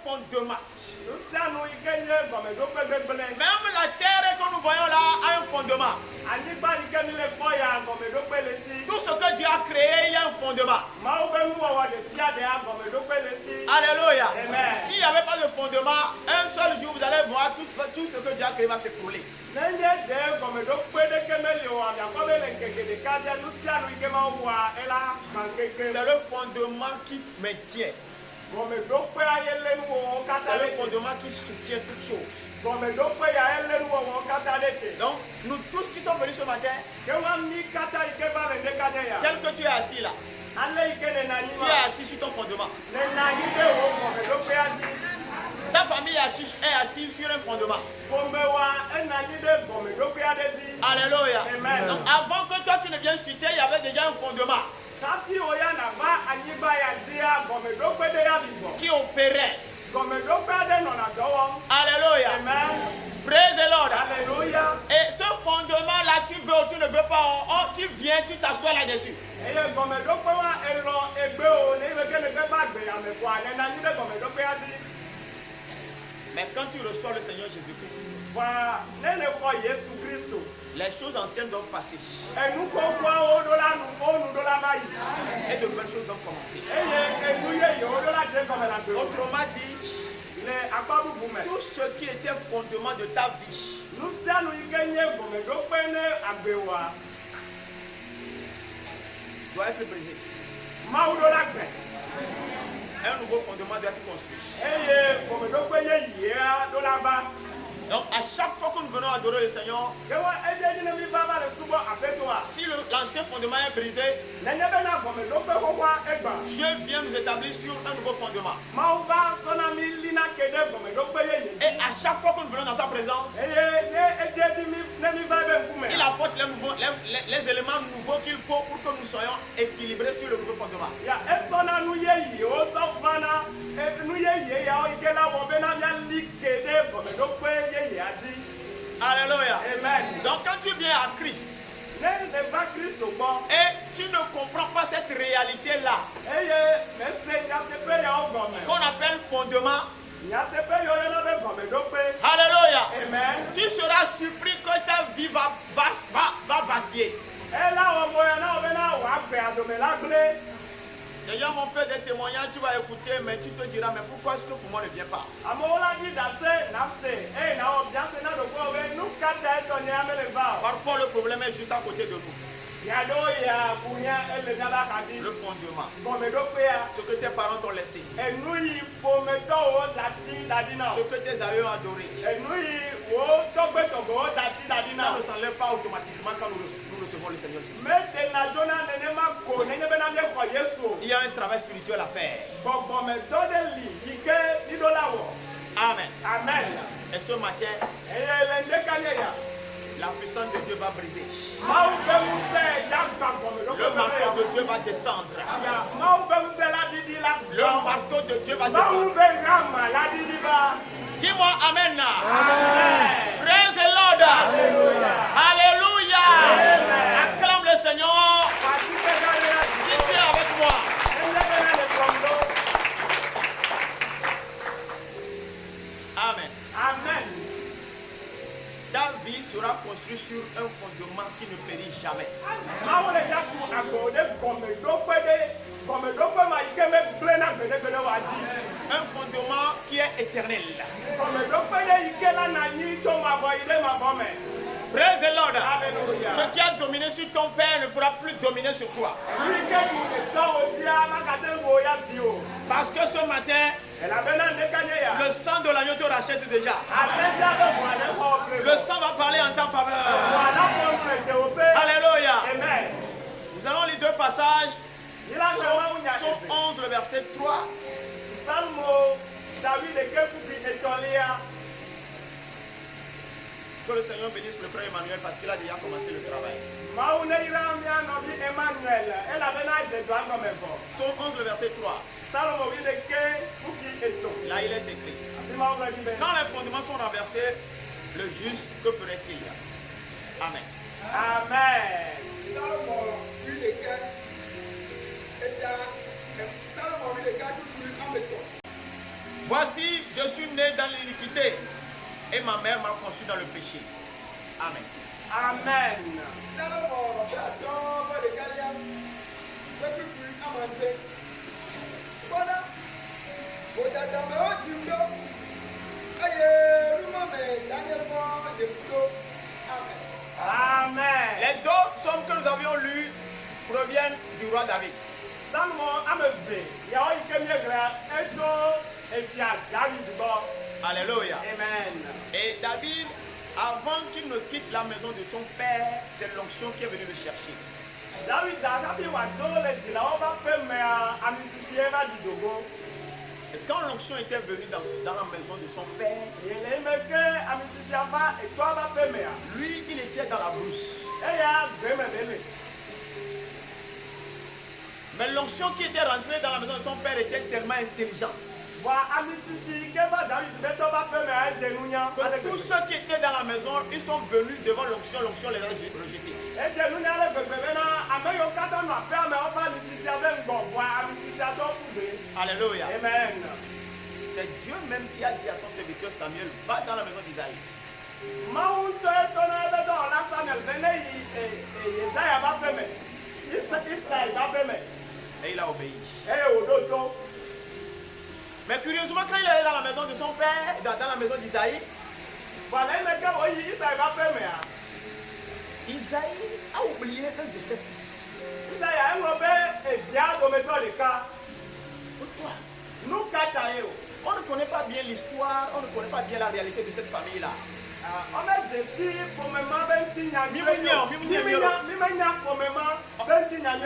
fondement. Même la terre que nous voyons là a un fondement. Tout ce que Dieu a créé, il y a un fondement. Alléluia. S'il n'y avait pas de fondement, un seul jour vous allez voir tout ce que Dieu a créé va s'écrouler. C'est le fondement qui maintient. C'est le fondement qui soutient toutes choses. Donc, nous tous qui sommes venus ce matin, tel que tu es assis là, tu es assis sur ton fondement. Ta famille est assise sur un fondement. Alléluia. Donc, avant que toi tu ne viennes chuter, il y avait déjà un fondement qui opérait. Alléluia. Praise the Lord. Alléluia. Et ce fondement là, tu veux ou tu ne veux pas, tu viens, tu t'assois là-dessus. Mais quand tu reçois le Seigneur Jésus-Christ, les choses anciennes doivent passer. Et de nouvelles choses doivent commencer. Autrement dit, tout ce qui était fondement de ta vie doit être brisé. Un nouveau fondement doit être construit. Donc à chaque fois que nous venons adorer le Seigneur, si l'ancien fondement est brisé, Dieu vient nous établir sur un nouveau fondement. Et à chaque fois que nous venons dans sa présence, il apporte les éléments nouveaux qu'il faut pour que nous soyons équilibrés sur le nouveau fondement. Alléluia. Amen. Donc quand tu viens à Christ et tu ne comprends pas cette réalité-là qu'on appelle fondement, alléluia, Amen. tu seras surpris que ta vie va vaciller. Les gens m'ont fait des témoignages, tu vas écouter, mais tu te diras, mais pourquoi est-ce que pour moi ne vient pas? Parfois le problème est juste à côté de nous. Le fondement. Ce que tes parents t'ont laissé. Ce que tes aïeux ont adoré. Ça ne s'enlève pas automatiquement quand nous recevons le Seigneur. Il y a un travail spirituel à faire. Amen. Amen. Et ce matin, la puissance de Dieu va briser. Le marteau de Dieu va descendre. Le marteau de Dieu va descendre. Dis-moi Amen. Amen. Praise the Lord. Alléluia. Alléluia. Amen. Acclame le Seigneur. Si tu es avec moi. Amen. Amen. Ta vie sera construite sur un fondement qui ne périt jamais. Un fondement qui est éternel. Praise the Lord. Alléluia. Ce qui a dominé sur ton père ne pourra plus dominer sur toi. Parce que ce matin, le sang de l'agneau te rachète déjà. Le sang va parler en ta faveur. Alléluia. Amen. Nous allons lire deux passages. Psaume 11, le verset 3. Que le Seigneur bénisse le frère Emmanuel parce qu'il a déjà commencé le travail. Psaume 11, le verset 3. Là, il est écrit. Quand les fondements sont renversés, le juste, que ferait-il? Amen. Amen. Voici, je suis né dans l'iniquité et ma mère m'a conçu dans le péché. Amen. Amen. Amen. Les deux psaumes que nous avions lus proviennent du roi David. Alléluia. Amen. Et David, avant qu'il ne quitte la maison de son père, c'est l'onction qui est venue le chercher. Et quand l'onction était venue dans la maison de son père, lui, il était dans la brousse. Mais l'onction qui était rentrée dans la maison de son père était tellement intelligente que tous ceux qui étaient dans la maison, ils sont venus devant l'onction, l'onction les a rejetés. Alléluia. Amen. C'est Dieu même qui a dit à son serviteur Samuel, va dans la maison d'Isaïe. Et il a obéi. Mais curieusement, quand il est allé dans la maison de son père, dans la maison d'Isaïe, Isaïe a oublié un de ses fils. Pourquoi? On ne connaît pas bien l'histoire, on ne connaît pas bien la réalité de cette famille-là.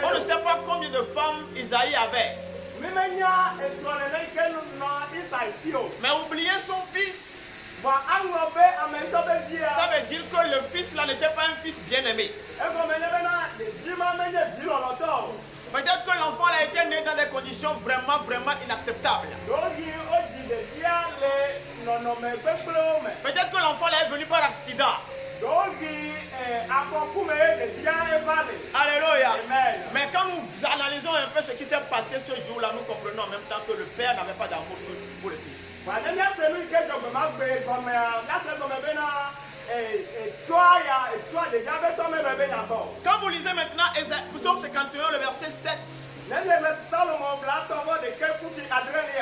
On ne sait pas combien de femmes Isaïe avait. Mais oublier son fils, ça veut dire que le fils là n'était pas un fils bien-aimé. Peut-être que l'enfant a été né dans des conditions vraiment inacceptables. Peut-être que l'enfant est venu par accident. Alléluia. Mais quand nous analysons un peu ce qui s'est passé ce jour-là, nous comprenons en même temps que le père n'avait pas d'amour pour le fils. Quand vous lisez maintenant Psaume 51, le verset 7,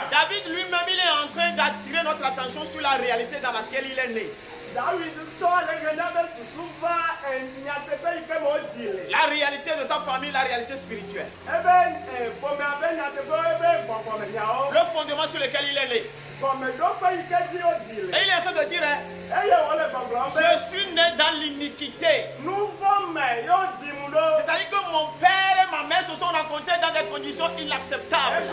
David lui-même il est en train d'attirer notre attention sur la réalité dans laquelle il est né. La réalité de sa famille, la réalité spirituelle. Le fondement sur lequel il est né. Et il est en train de dire, je suis né dans l'iniquité. C'est-à-dire que mon père et ma mère se sont rencontrés dans des conditions inacceptables.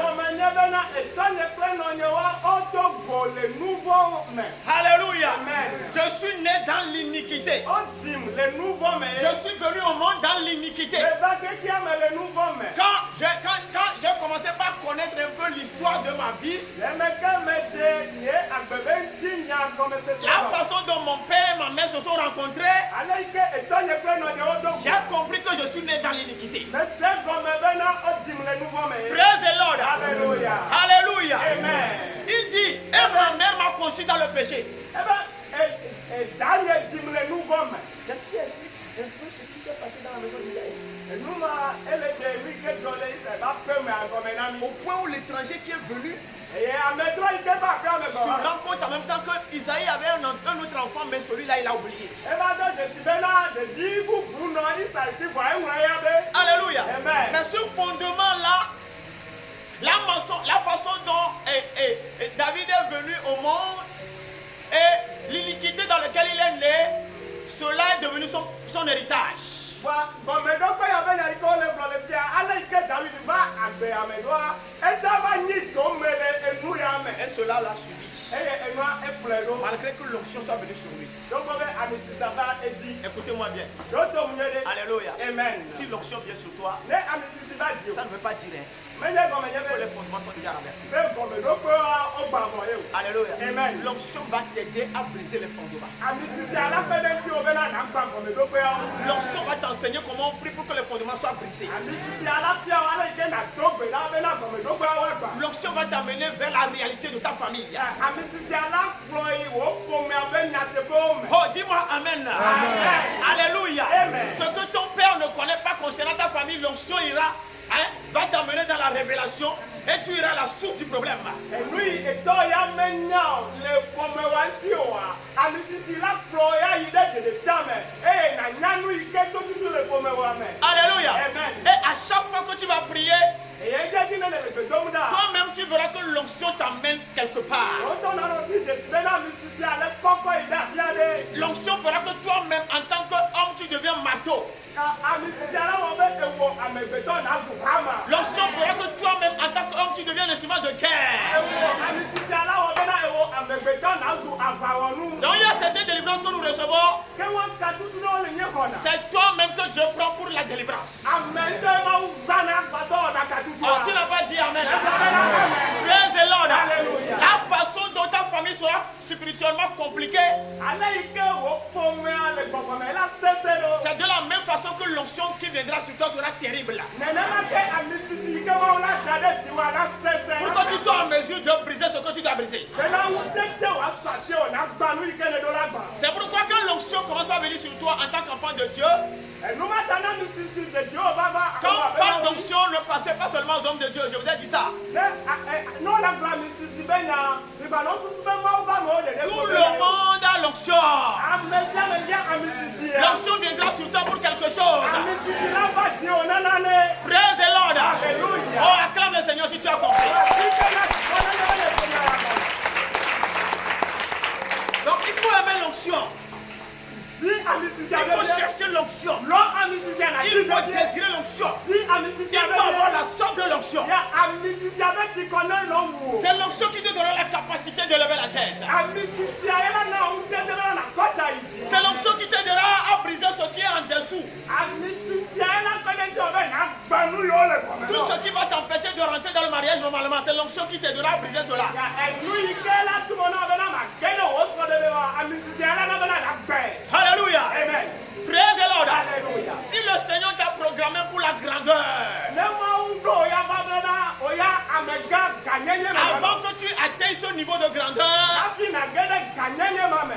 Alléluia. Je suis né dans l'iniquité. Je suis venu au monde dans l'iniquité. Quand j'ai commencé par connaître un peu l'histoire de ma vie, la façon dont mon père et ma mère se sont rencontrés, j'ai compris que je suis né dans l'iniquité. Praise the Lord. Alléluia. Alléluia. Amen. Il dit, et ma mère m'a conçu dans le péché. C'est ce qui explique un peu ce qui s'est passé dans la maison d'Isaïe. Au point où l'étranger qui est venu se rend compte en même temps que Isaïe avait un autre enfant, mais celui-là il a oublié. Alléluia. Mais ce fondement-là, la façon dont David est venu au monde et l'iniquité dans laquelle il est né, cela est devenu son héritage. Et cela l'a suivi. Malgré que l'onction soit venue sur lui. Écoutez-moi bien. Alléluia. Amen. Si l'onction vient sur toi, ça ne veut pas dire que les fondements sont déjà renversés. Alléluia. Amen. L'onction va t'aider à briser les fondements. L'onction va t'enseigner comment on prie pour que les fondements soient brisés. L'onction va t'amener vers la réalité de ta famille. Oh, dis-moi amen. Alléluia. Ce que ton père ne connaît pas concernant ta famille, l'onction ira, va t'amener dans la révélation et tu iras à la source du problème. Alléluia. Et à chaque fois que tu vas prier, toi-même tu verras que l'onction t'amène quelque part. L'onction fera que toi-même en tant qu'homme tu deviens marteau. L'onction fera que toi-même en tant qu'homme tu deviens un instrument de guerre. Donc il y a certaines délivrances que nous recevons. C'est toi-même que Dieu prend pour la délivrance. Oh, tu n'as pas dit amen. Praise the Lord. La façon dont ta famille sera spirituellement compliquée, c'est de la même façon que l'onction qui viendra sur toi sera terrible. Pour que tu sois en mesure de briser ce que tu dois briser. C'est pourquoi quand l'onction commence à venir sur toi en tant qu'enfant de Dieu, quand on parle d'onction, ne passez pas seulement aux hommes de Dieu, je vous ai dit ça. Tout le monde a l'onction. L'onction viendra sur toi pour quelque chose. Praise the Lord. Oh, acclame le Seigneur si tu as compris. Donc il faut aimer l'onction. Il faut chercher l'onction. Il faut désirer l'onction. Il faut avoir la sorte de l'onction. C'est l'onction qui te donnera la capacité de lever la tête. C'est l'onction qui t'aidera à briser ce qui est en dessous. Tout ce qui va t'empêcher de rentrer dans le mariage normalement, c'est l'onction qui t'aidera à briser cela. Alléluia. Amen. Praise the Lord. Alléluia. Si le Seigneur t'a programmé pour la grandeur, avant que tu atteignes ce niveau de grandeur,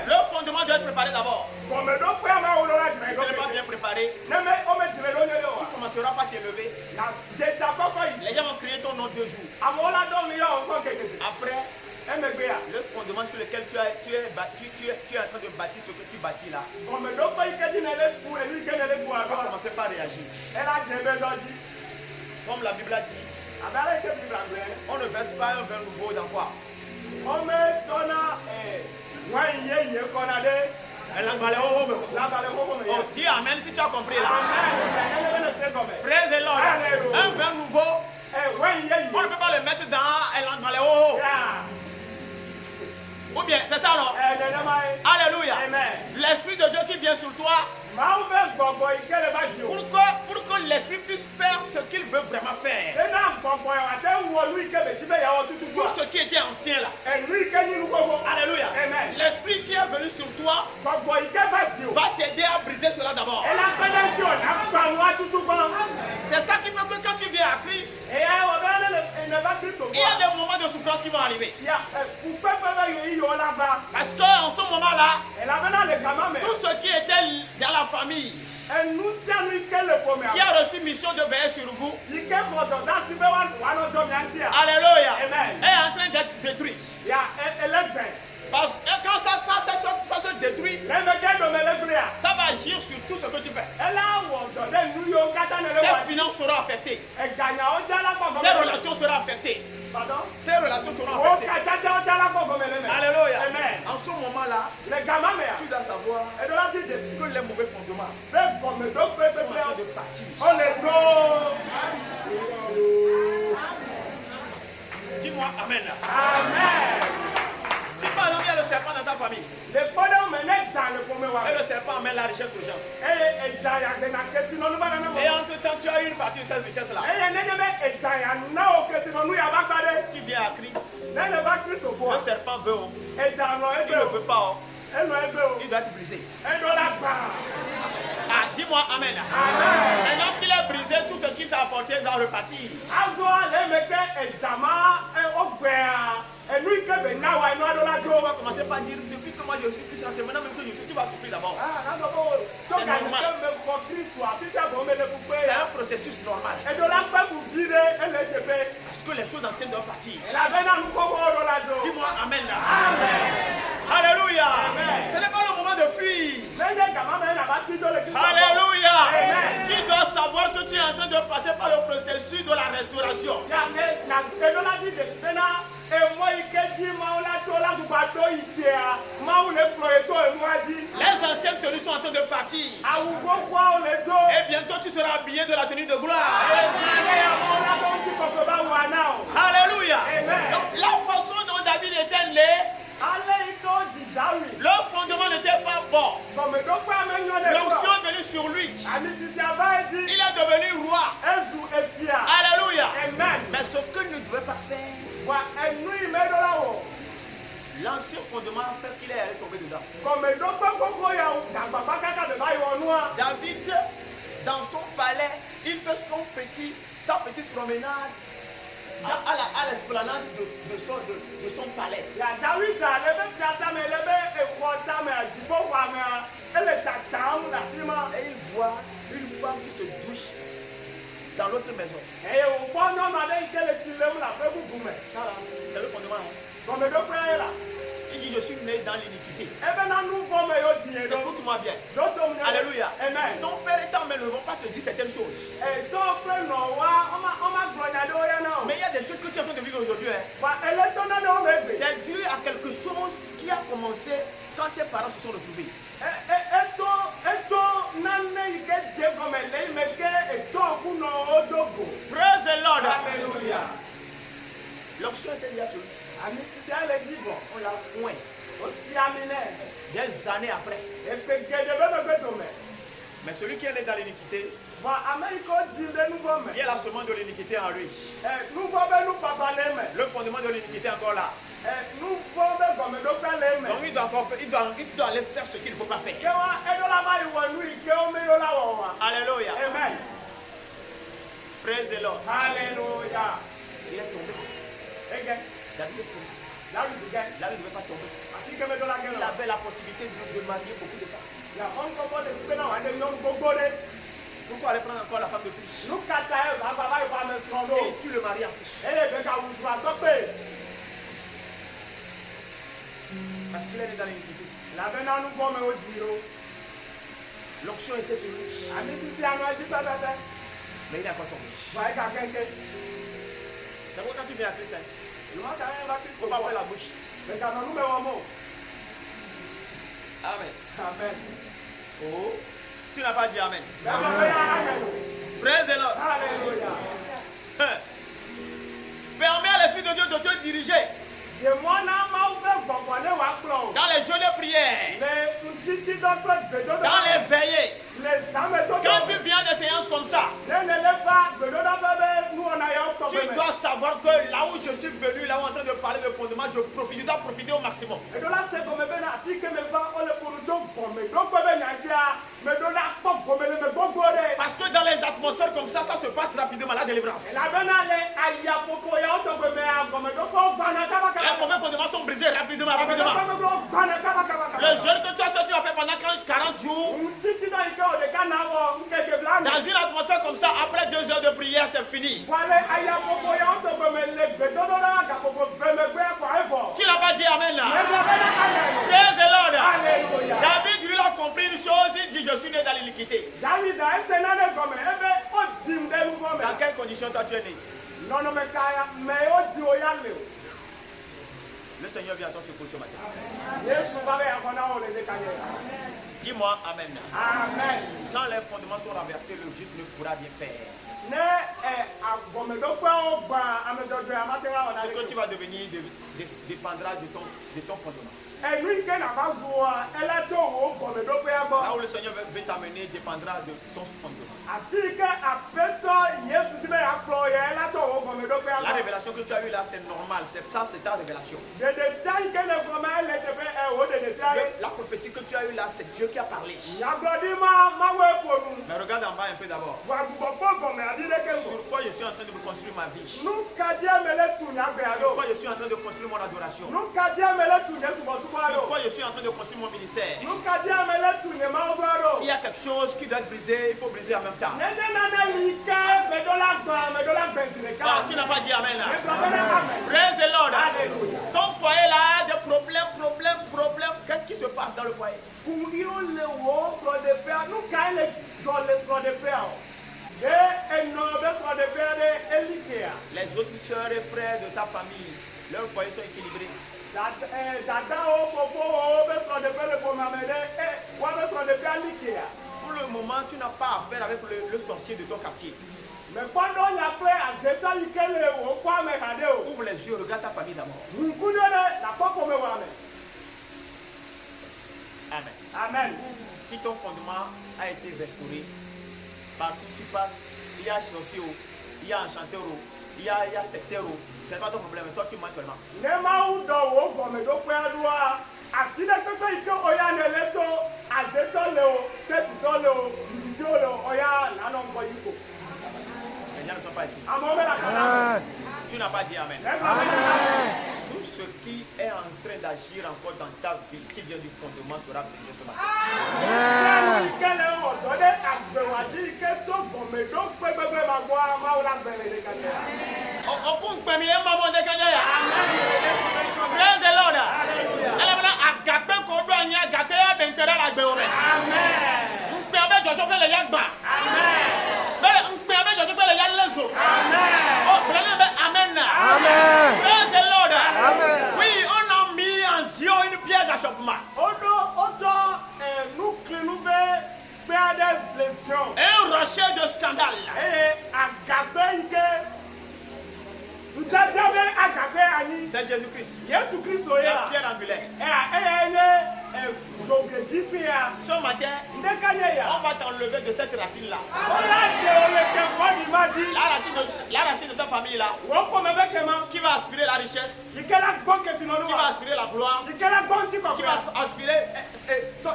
le fondement doit être préparé d'abord. Si ce n'est pas bien préparé, tu ne commenceras pas à t'élever. Les gens vont crier ton nom 2 jours. Après, le fondement sur lequel tu es en train de bâtir ce que tu bâtis là, on va commencer par réagir. Comme la Bible a dit, on ne verse pas un vin nouveau dans quoi? Oh, dis amen si tu as compris là. Praise the Lord. Un vin nouveau, on ne peut pas le mettre dans les hauts. Ou bien, c'est ça non? Alléluia. L'Esprit de Dieu qui vient sur toi, pour que l'Esprit puisse faire ce qu'il veut vraiment faire. Tout ce qui était ancien là. Alléluia. L'Esprit qui est venu sur toi va t'aider à briser cela d'abord. C'est ça qui fait que quand tu viens à Christ, il y a des moments de souffrance qui vont arriver. Parce qu'en ce moment-là, tout ce qui était dans la famille, qui a reçu mission de veiller sur vous, alléluia, est en train d'être détruit. Parce que quand ça se détruit, ça va agir sur tout ce que tu fais. Tes finances seront affectées. Tes relations seront affectées. Tes relations seront affectées. Alléluia. En ce moment-là, tu dois savoir que les mauvais fondements sont en train de partir. Dis-moi amen. Amen. Si par exemple il y a le serpent dans ta famille, et le serpent amène la richesse d'urgence, et entre-temps tu as une partie de cette richesse-là, tu viens à Christ, le serpent veut, il ne veut pas, il doit te briser. Ah, dis-moi amen. Maintenant qu'il est brisé, tout ce qu'il t'a apporté doit repartir. Tu vas commencer par dire depuis que moi je suis Christ, c'est maintenant même que je suis, tu vas souffrir d'abord. C'est un processus normal. Parce que les choses anciennes doivent partir. Dis-moi Amen là. Alléluia. Ce n'est pas le moment de fuir. Alléluia. Tu dois savoir que tu es en train de passer par le processus de la restauration. Les anciennes tenues sont en train de partir. Et bientôt tu seras habillé de la tenue de gloire. Alléluia. Donc la façon dont David était né, le fondement n'était pas bon. L'onction est venue sur lui. Il est devenu roi. Alléluia. Mais ce que ne devait pas faire, l'ancien fondement a fait qu'il est tombé dedans. David, dans son palais, il fait sa petite promenade à l'esplanade de son palais. Et il voit une femme qui se douche dans l'autre maison. Ça là, c'est le fondement. Il dit je suis né dans l'iniquité. Écoute-moi bien. Alléluia. Ton père et ta mère ne vont pas te dire certaines choses. Mais il y a des choses que tu es en train de vivre aujourd'hui. C'est dû à quelque chose qui a commencé quand tes parents se sont retrouvés. Praise the Lord. Alléluia. L'onction était déjà sur lui. On l'a point. Des années après. Mais celui qui est né dans l'iniquité, il y a la semence de l'iniquité en lui. Le fondement de l'iniquité est encore là. Donc il doit aller faire ce qu'il ne faut pas faire. Alléluia. Amen. Praise the Lord. Alléluia. Il est tombé. David est tombé. Là où il ne devait pas tomber. Il avait la possibilité de marier beaucoup de femmes. Pourquoi aller prendre encore la femme de plus? Et tu le maries en plus. Parce qu'il est né dans l'iniquité. L'onction était sur lui. Mais il est encore tombé. C'est pourquoi quand tu viens à Christ, il ne faut pas faire la bouche. Amen. Amen. Oh, tu n'as pas dit Amen. Amen. Praise the Lord. Alléluia. Permets à l'Esprit de Dieu de te diriger dans les jeux de prière, dans les veillées. Quand tu viens de séances comme ça, tu dois savoir que là où je suis venu, là où on est en train de parler de fondement, je dois profiter au maximum. Parce que dans les atmosphères comme ça se passe rapidement la délivrance. Les mauvais fondements sont brisés rapidement. Le jeûne que tu as fait pendant 40 jours, dans une atmosphère comme ça, après 2 heures de prière, c'est fini. Tu n'as pas dit Amen là. Praise the Lord. David, lui, a compris une chose, il dit je suis né dans l'iniquité. Dans quelles conditions toi tu es né? Le Seigneur vient à ton secours ce matin. Dis-moi Amen. Amen. Quand les fondements sont renversés, le juste ne pourra bien faire. Ce que tu vas devenir dépendra de ton fondement. Là où le Seigneur veut t'amener dépendra de ton fondement. La révélation que tu as eue là, c'est normal. C'est ta révélation. La prophétie que tu as eue là, c'est Dieu qui a parlé. Mais regarde en bas un peu d'abord. Sur quoi je suis en train de me construire ma vie. train de construire mon adoration. Nukadia mele tunye subo Sur subaro. quoi je suis en train de construire mon ministère. Nukadia mele tunye maubaro. S'il y a quelque chose qui doit être brisé, il faut briser en même temps. Nede nana like medola benzine Ah, ka. tu n'as pas dit Amen là. Amen. Praise the Lord. Alléluia. Ton foyer là, des problèmes. Qu'est-ce qui se passe dans le foyer? Kungiyo le wo so de père. Nuka ele jole so de père. Et non be so de père de elikea. Les autres sœurs et frères de ta famille, leurs foyers sont équilibrés. Dada o popo o be so de père pour mamede. Wa be so de père elikea. Pour le moment, tu n'as pas affaire avec le sorcier de ton quartier. Mais pendant y a près à zeta ikele o kwa me hade o. Ouvre les yeux, regarde ta famille d'abord. Nkunyo de la poko me wa me. Amen. Amen. Si ton fondement a été restauré, partout où tu passes, il y a sorcier, il y a enchanteur, il y a secteur, ce n'est pas ton problème, toi tu manges seulement. Nema u do wo gome do pe adua. Akide pepe ike oya ne leto azeto le o, seti to le o, didi o le o, oya nano mbo yiko. Les gens ne sont pas ici. Amo me la kana. Tu n'as pas dit Amen. Amen. Tout ce qui est en train d'agir encore dans ta vie, qui vient du fondement, sera brisé ce matin. Ikele o do de agbewaji ike to gome do pe bebe ma gwa ma ora bele de kana. On peut me mettre maman de Kanyaya. Amen. Praise the Lord. Hallelujah. Elle a agapé kodo anya agapé ya bentera la gbe ore. Amen. Npe abe jojo pe le yagba. Amen. Bele npe abe jojo pe le yaleso. Amen. Oh, prenez be amen. Amen. Praise the Lord. Amen. Oui, on a mis en Zion une pièce d'achoppement. Odo nukli nube pe ades lesion. Un rocher de scandale. Agabe ike. Ntatiabe agabe anyi. C'est Jésus-Christ. Yesu Kristo La ya. pierre angulaire. Jogejipia. Ce matin, Ndekanye ya. on va t'enlever de cette racine-là. Ola de oleke kwadi madi. La racine de ta famille là, Woko mebe kema. qui va aspirer la richesse, Ikela gbonke sinonu qui va wa. aspirer la gloire, Ikela gbonti qui kokwe. va aspirer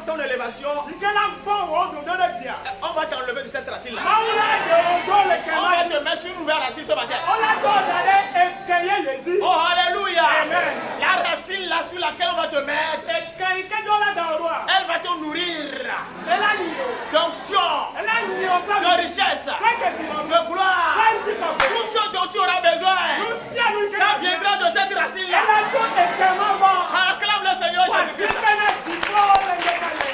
ton élévation. Ikela gbon wo do de dia. On va t'enlever de cette racine-là. Maula de ojo oleke On va madi. te mettre sur une nouvelle racine ce matin. Ola to dale ekeye yedi. Oh, alléluia. Amen. La racine là sur laquelle on va te mettre, Ekeye kejola da orua. elle va te nourrir Ela nyo. d'onction, Ela nyo de pa. richesse, Leke sinonu. de gloire. Plenty kokwe. Tout ce dont tu auras besoin, Lucia nous ça viendra de cette racine-là. Ela to ekemamo. Acclame le Seigneur Jésus-Christ. Wasikana sifo lengekane.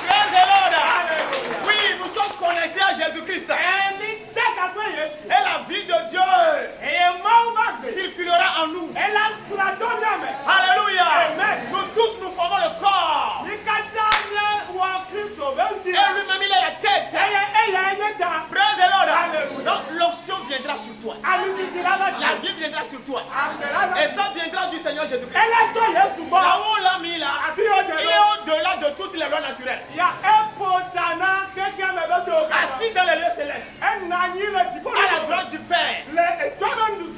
Praise the Lord. Alléluia. Oui, nous sommes connectés à Jésus-Christ. Eni cheka pe Yesu. Et la vie de Dieu Eye mau bagbe. circulera en nous. Ela stratomia me. Alléluia. Amen. Nous tous, nous formons le corps. Nikatanye wa Kristo benti. Et lui-même, il est la tête. Eye enyeta. Praise the Lord. Alléluia. Donc, l'onction viendra sur toi. Amisisi la La la. vie viendra sur toi. Amela. Et ça viendra du Seigneur Jésus-Christ. Ela to Yesu bo. Là où on l'a mis là, Afi o de il lo. est au-delà de toutes les lois naturelles. Ya epotana keke me bese o. Assis dans les lieux célestes, Enanyi le tipo. à la droite du Père. Le etwana ndu